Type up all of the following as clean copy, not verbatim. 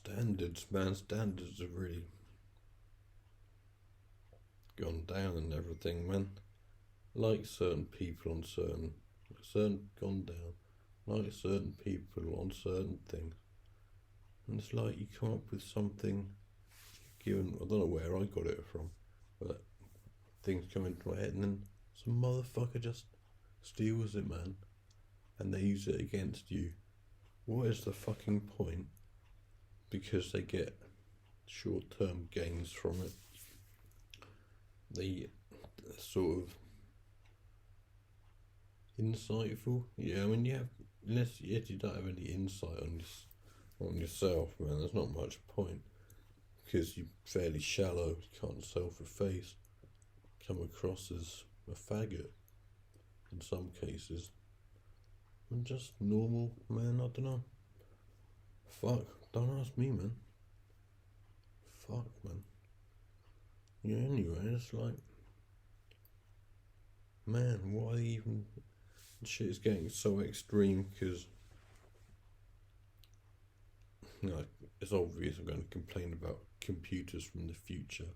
Standards, man, standards have really gone down and everything, man. Like certain people on certain gone down. Like certain people on certain things. And it's like you come up with something, given, I don't know where I got it from, but things come into my head and then some motherfucker just steals it, man. And they use it against you. What is the fucking point? Because they get short-term gains from it. They sort of insightful. Yeah, I mean, unless you don't have any insight on yourself, man, there's not much point. Because you're fairly shallow, you can't self-efface. Come across as a faggot in some cases. I'm just normal, man, I don't know. Fuck, don't ask me, man. Fuck, man. Yeah, anyway, it's like, man, why even... Shit is getting so extreme because... it's obvious I'm going to complain about computers from the future.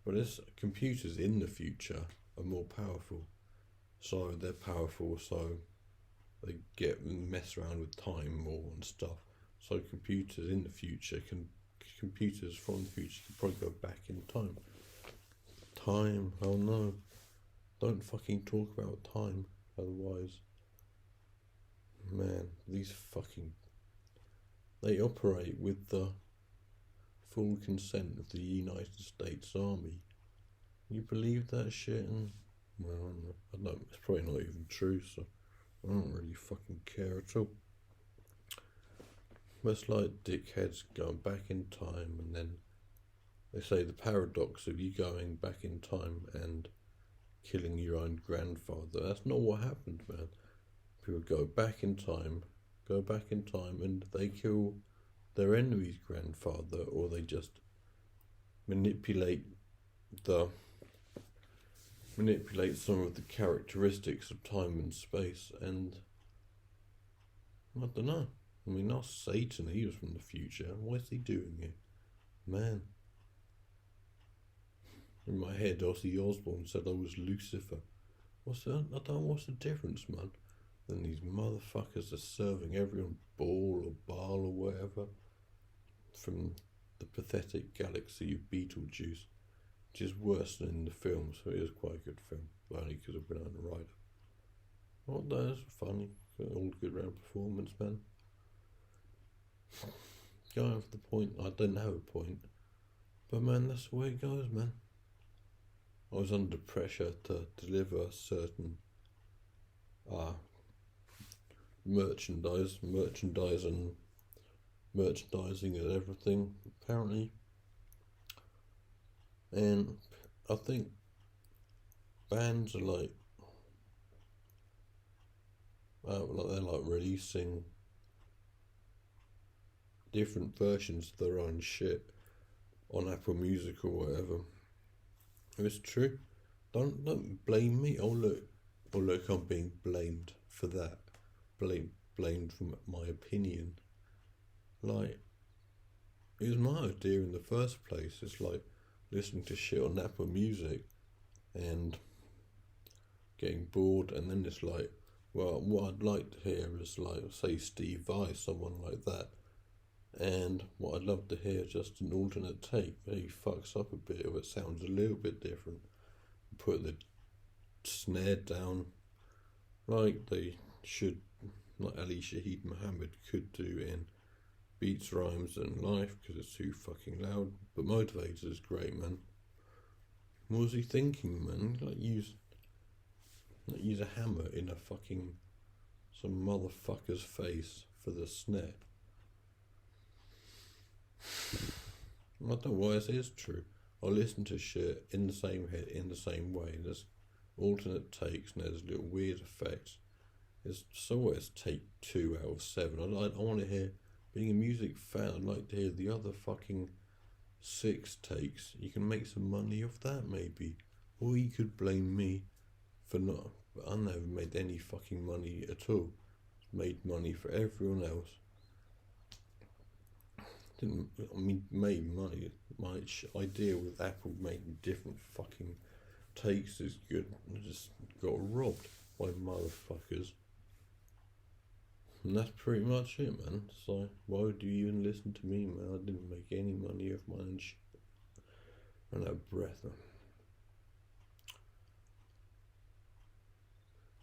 But computers in the future are more powerful. So they're powerful, so they mess around with time more and stuff. So computers from the future can probably go back in time. Time, oh no. Don't fucking talk about time, otherwise. Man, they operate with the full consent of the United States Army. You believe that shit? And, well, I don't, it's probably not even true, so I don't really fucking care at all. But it's like dickheads going back in time, and then they say the paradox of you going back in time and killing your own grandfather. That's not what happened, man. People go back in time, and they kill their enemy's grandfather, or they just manipulate some of the characteristics of time and space, and I don't know. I mean, not Satan, he was from the future. What is he doing here? Man. In my head, Ozzy Osbourne said I was Lucifer. What's the difference, man? Then these motherfuckers are serving everyone ball or Baal or whatever from the pathetic galaxy of Beetlejuice, which is worse than in the film, so it is quite a good film, only because of Winona Ryder. Well, that is funny. All good round performance, man. Going for the point, I didn't have a point, but man, that's the way it goes, man. I was under pressure to deliver certain merchandising and everything, apparently. And I think bands are like they're like releasing different versions of their own shit on Apple Music or whatever. If it's true, don't blame me. Oh look, I'm being blamed for that. Blamed for my opinion. Like, it was my idea in the first place. It's like listening to shit on Apple Music and getting bored, and then it's like, well, what I'd like to hear is like, say, Steve Vai, someone like that. And what I'd love to hear is just an alternate take. He fucks up a bit, or it sounds a little bit different. Put the snare down like they should, like Ali Shaheed Muhammad could do in Beats, Rhymes and Life, because it's too fucking loud. But Motivator is great, man. What was he thinking, man? Like use a hammer in some motherfucker's face for the snare. I don't know why it is true. I listen to shit in the same head, in the same way. There's alternate takes and there's little weird effects. It's always take 2 out of 7. I want to hear, being a music fan, I'd like to hear the other fucking 6 takes. You can make some money off that, maybe. Or you could blame me for not. But I never made any fucking money at all. Made money for everyone else. Didn't I mean made money? My idea with Apple making different fucking takes is good. I just got robbed by motherfuckers. And that's pretty much it, man. So why would you even listen to me, man? I didn't make any money off my own shit. And that breath, man.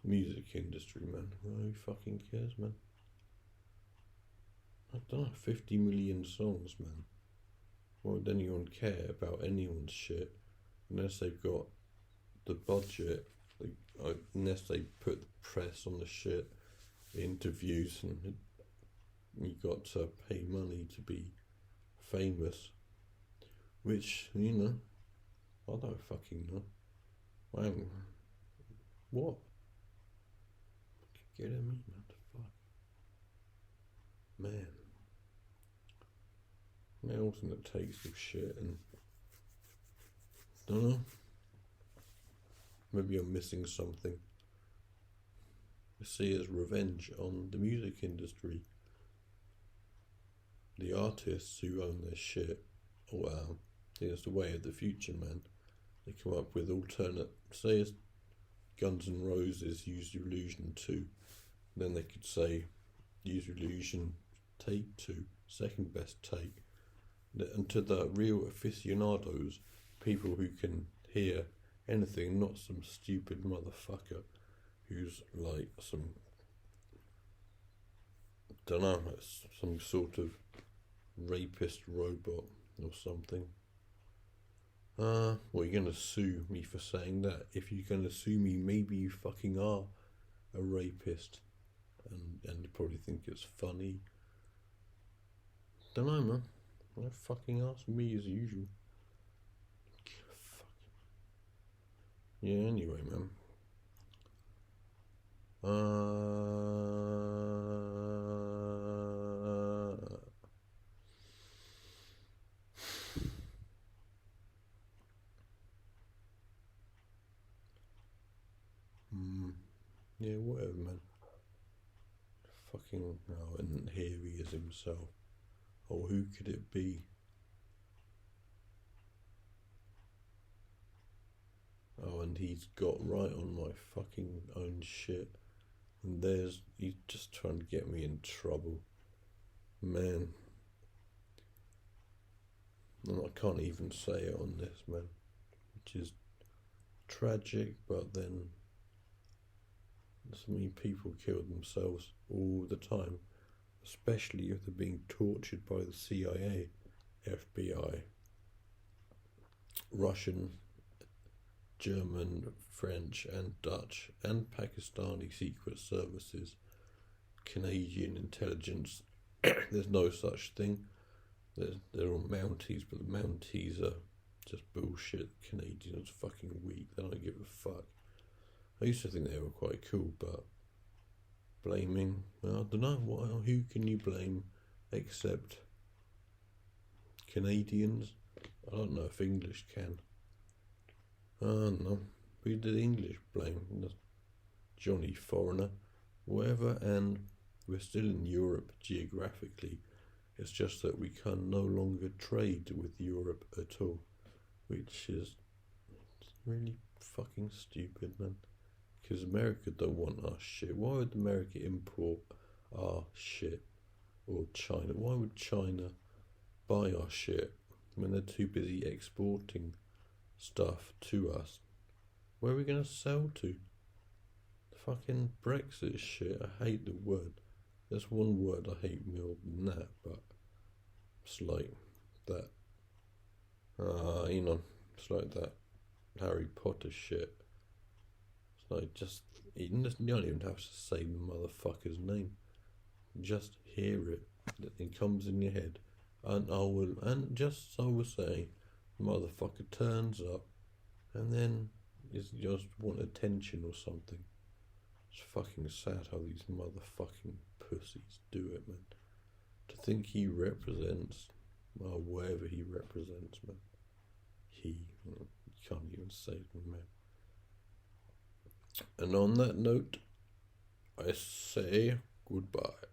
Music industry, man. Who fucking cares, man? I don't know, 50 million songs, man. Why would anyone care about anyone's shit unless they've got the budget, unless they put the press on the shit, interviews, and you got to pay money to be famous, which, you know, I don't fucking know. What? Get at me, man. The fuck? Man. Melting the taste of shit and don't know. Maybe I'm missing something. I see as revenge on the music industry. The artists who own their shit, I think it's the way of the future, man. They come up with alternate, say it's Guns N' Roses Use Your Illusion 2, then they could say Use Your Illusion Take 2, second best take. And to the real aficionados, people who can hear anything, not some stupid motherfucker who's like some, don't know, some sort of rapist robot or something. Well, you're gonna sue me for saying that. If you're gonna sue me, maybe you fucking are a rapist, and you probably think it's funny. Don't know, man. Don't fucking ask me as usual. Fuck. Yeah. Anyway, man. Yeah, whatever, man. Fucking, and here he is himself. Oh, who could it be? Oh, and he's got right on my fucking own shit. And he's just trying to get me in trouble. Man. And I can't even say it on this, man. Which is tragic, but then so many people kill themselves all the time. Especially if they're being tortured by the CIA, FBI, Russian, German, French and Dutch and Pakistani secret services, Canadian intelligence. There's no such thing. They're all Mounties, but the Mounties are just bullshit. Canadians are fucking weak. They don't give a fuck. I used to think they were quite cool, but blaming, well, I don't know, who can you blame except Canadians? I don't know if English can. I don't know. Who did English blame? Johnny Foreigner, whatever, and we're still in Europe geographically. It's just that we can no longer trade with Europe at all, which is really fucking stupid, man. Because America don't want our shit. Why would America import our shit? Or China? Why would China buy our shit when they're too busy exporting stuff to us? Where are we going to sell to? Fucking Brexit shit. I hate the word. There's one word I hate more than that, but it's like that. It's like that Harry Potter shit. Like, you don't even have to say the motherfucker's name. Just hear it. It comes in your head. And just so we're saying, the motherfucker turns up and then you just want attention or something. It's fucking sad how these motherfucking pussies do it, man. To think he represents, well, whatever he represents, man. You can't even say it, man. And on that note, I say goodbye.